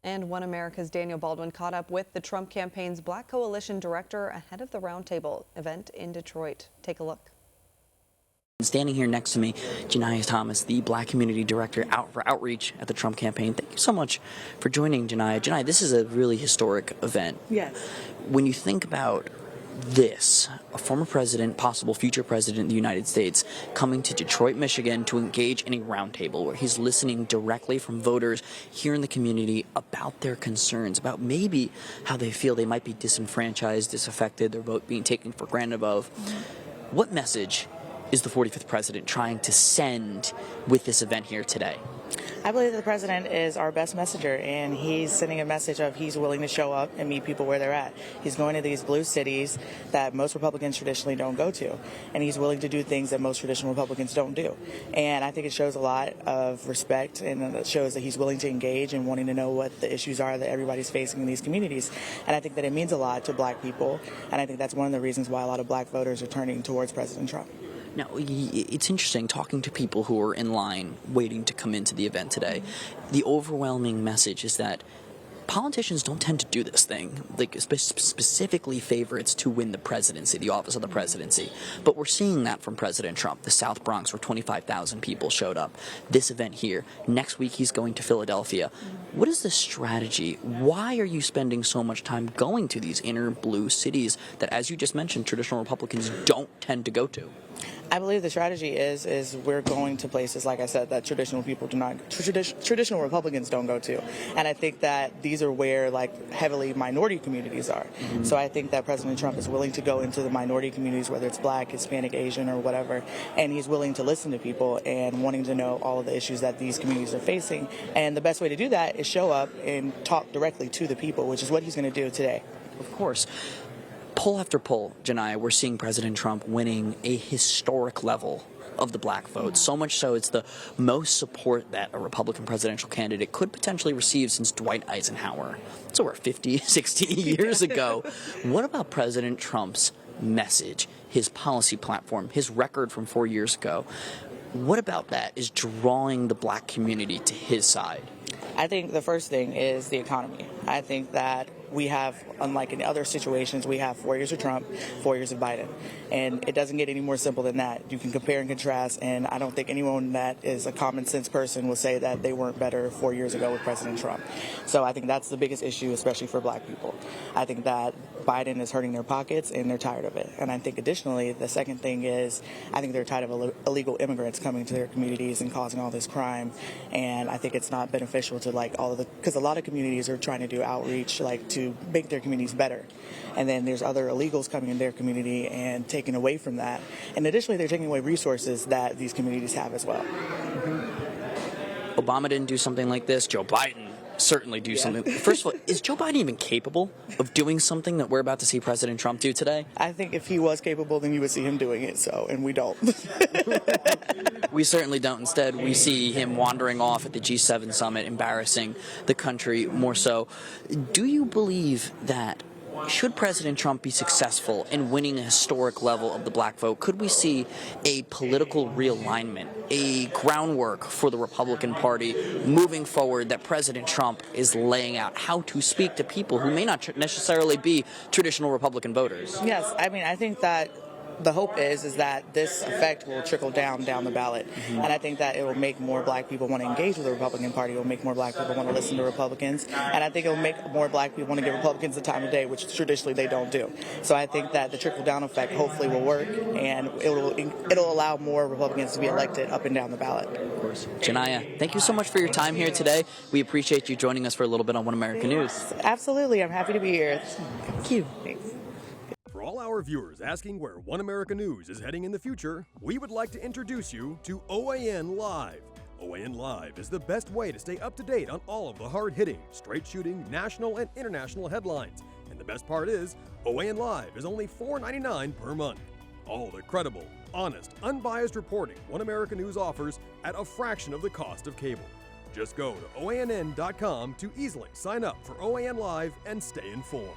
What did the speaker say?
And One America's Daniel Baldwin caught up with the Trump campaign's Black Coalition director ahead of the roundtable event in Detroit. Take a look. Standing here next to me, Janiyah Thomas, the Black Community Director for Outreach at the Trump campaign. Thank you so much for joining, Janiyah. Janiyah, this is a really historic event. Yes. When you think about this, a former president, possible future president of the United States, coming to Detroit, Michigan to engage in a roundtable where he's listening directly from voters here in the community about their concerns, about maybe how they feel they might be disenfranchised, disaffected, their vote being taken for granted of. What message is the 45th president trying to send with this event here today? I believe that the president is our best messenger, and he's sending a message of he's willing to show up and meet people where they're at. He's going to these blue cities that most Republicans traditionally don't go to, and he's willing to do things that most traditional Republicans don't do. And I think it shows a lot of respect, and it shows that he's willing to engage and wanting to know what the issues are that everybody's facing in these communities. And I think that it means a lot to black people, and I think that's one of the reasons why a lot of black voters are turning towards President Trump. Now, it's interesting talking to people who are in line waiting to come into the event today. The overwhelming message is that politicians don't tend to do this thing, like specifically favorites to win the presidency, the office of the presidency. But we're seeing that from President Trump. The South Bronx, where 25,000 people showed up. This event here. Next week, he's going to Philadelphia. What is the strategy? Why are you spending so much time going to these inner blue cities that, as you just mentioned, traditional Republicans don't tend to go to? I believe the strategy is we're going to places, like I said, that traditional Republicans don't go to. And I think that these are where heavily minority communities are. So I think that President Trump is willing to go into the minority communities, whether it's black, Hispanic, Asian, or whatever, and he's willing to listen to people and wanting to know all of the issues that these communities are facing. And the best way to do that is show up and talk directly to the people, which is what he's going to do today. Of course. Poll after poll, Janiyah, we're seeing President Trump winning a historic level of the black vote. So much so it's the most support that a Republican presidential candidate could potentially receive since Dwight Eisenhower. It's over 50, 60 years ago. What about President Trump's message, his policy platform, his record from 4 years ago? What about that is drawing the black community to his side? I think the first thing is the economy. I think that we have, unlike in other situations, we have 4 years of Trump, 4 years of Biden. And it doesn't get any more simple than that. You can compare and contrast, and I don't think anyone that is a common sense person will say that they weren't better 4 years ago with President Trump. So I think that's the biggest issue, especially for black people. I think that Biden is hurting their pockets, and they're tired of it. And I think additionally, the second thing is I think they're tired of illegal immigrants coming to their communities and causing all this crime. And I think it's not beneficial to because a lot of communities are trying to do outreach to make their communities better. And then there's other illegals coming in their community and taking away from that. And additionally, they're taking away resources that these communities have as well. Obama didn't do something like this. Joe Biden certainly do something. First of all, is Joe Biden even capable of doing something that we're about to see President Trump do today? I think if he was capable, then you would see him doing it, and we don't. We certainly don't. Instead, we see him wandering off at the G7 summit, embarrassing the country more so. Do you believe that should President Trump be successful in winning a historic level of the black vote, could we see a political realignment, a groundwork for the Republican Party moving forward that President Trump is laying out how to speak to people who may not necessarily be traditional Republican voters? Yes, I think that the hope is that this effect will trickle down the ballot. And I think that it will make more black people want to engage with the Republican Party. It will make more black people want to listen to Republicans. And I think it will make more black people want to give Republicans the time of day, which traditionally they don't do. So I think that the trickle-down effect hopefully will work, and it'll allow more Republicans to be elected up and down the ballot. Of course. Janiyah, thank you so much for your time here today. We appreciate you joining us for a little bit on One America News. Absolutely. I'm happy to be here. Thank you. Thanks. For all our viewers asking where One America News is heading in the future, we would like to introduce you to OAN Live. OAN Live is the best way to stay up to date on all of the hard-hitting, straight-shooting, national and international headlines. And the best part is, OAN Live is only $4.99 per month. All the credible, honest, unbiased reporting One America News offers at a fraction of the cost of cable. Just go to OANN.com to easily sign up for OAN Live and stay informed.